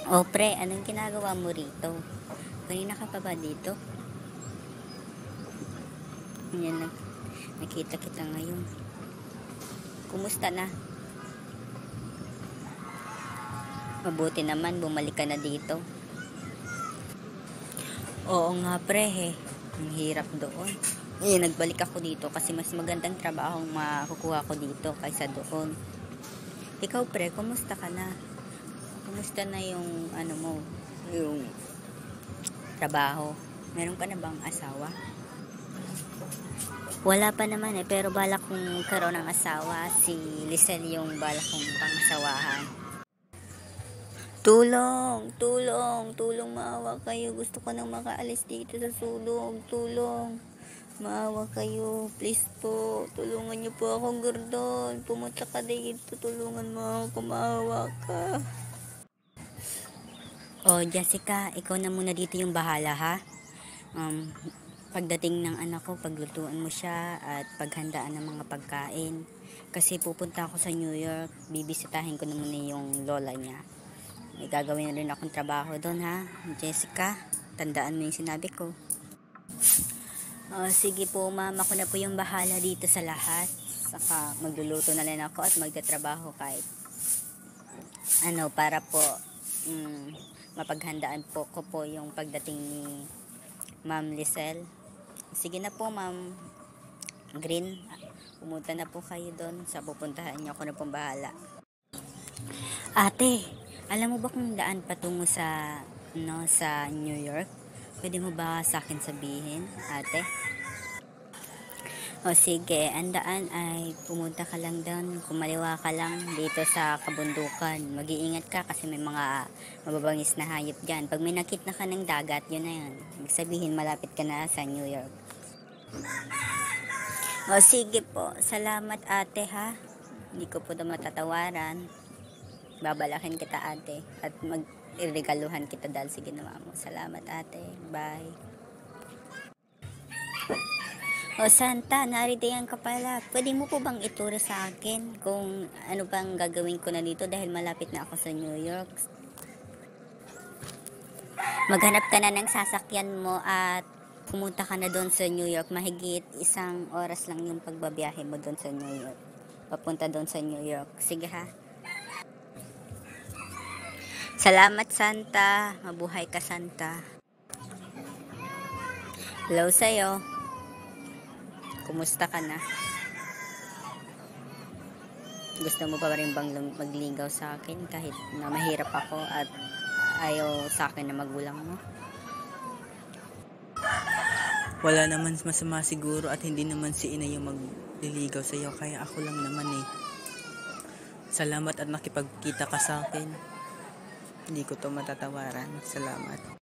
O pre, anong ginagawa mo rito? Kanina ka pa ba dito? Yan na, nakita kita ngayon. Kumusta na? Mabuti naman, bumalik ka na dito. Oo nga pre, ang hirap doon. Nagbalik ako dito kasi mas magandang trabaho ang makukuha ko dito kaysa doon. Ikaw pre, kumusta ka na? Kumusta na yung yung trabaho? Meron ka na bang asawa? Wala pa naman pero balak kong karoon ng asawa. Si Lisel yung balak kong pangasawahan. Tulong, maawa kayo. Gusto ko nang makaalis dito sa sulong. Tulong, maawa kayo. Please po, tulungan niyo po akong Gordon. Pumunta ka dito, tulungan mo ako, maawa ka. Oh, Jessica, ikaw na muna dito yung bahala ha. Pagdating ng anak ko, paglutuan mo siya at paghandaan ng mga pagkain. Kasi pupunta ako sa New York, bibisitahin ko na muna yung lola niya. May gagawin na rin akong trabaho doon ha. Jessica, tandaan mo yung sinabi ko. Sige po ma'am, ako na po yung bahala dito sa lahat. Saka magluluto na rin ako at magtatrabaho kahit para po mapaghandaan po ko po yung pagdating ni Ma'am Lisel. Sige na po Ma'am Green, pumunta na po kayo doon sa pupuntahan niyo, ako na pong bahala. Ate, alam mo ba kung daan patungo sa New York? Pwede mo ba sa akin sabihin, ate? O sige, ang daan ay pumunta ka lang doon, kumaliwa ka lang dito sa kabundukan. Mag-iingat ka kasi may mga mababangis na hayop dyan. Pag may nakita ka ng dagat, yun na yan. Sabihin malapit ka na sa New York. O sige po, salamat ate ha. Hindi ko po na matatawaran. Babalakin kita ate at mag-regaluhan kita dahil sa ginawa mo. Salamat ate, bye. O Santa, naritiyan ka pala. Pwede mo po bang ituro sa akin kung ano bang gagawin ko na dito dahil malapit na ako sa New York? Maghanap ka na ng sasakyan mo at pumunta ka na doon sa New York. Mahigit 1 oras lang yung pagbabiyahe mo doon sa New York. Papunta doon sa New York. Sige ha. Salamat Santa. Mabuhay ka Santa. Hello sa'yo. Kumusta ka na? Gusto mo pa rin bang magligaw sa akin kahit na mahirap ako at ayaw sa akin na magulang mo? Wala naman masama siguro at hindi naman si ina yung magliligaw sa iyo, kaya ako lang naman eh. Salamat at nakipagkita ka sa akin. Hindi ko to matatawaran. Salamat.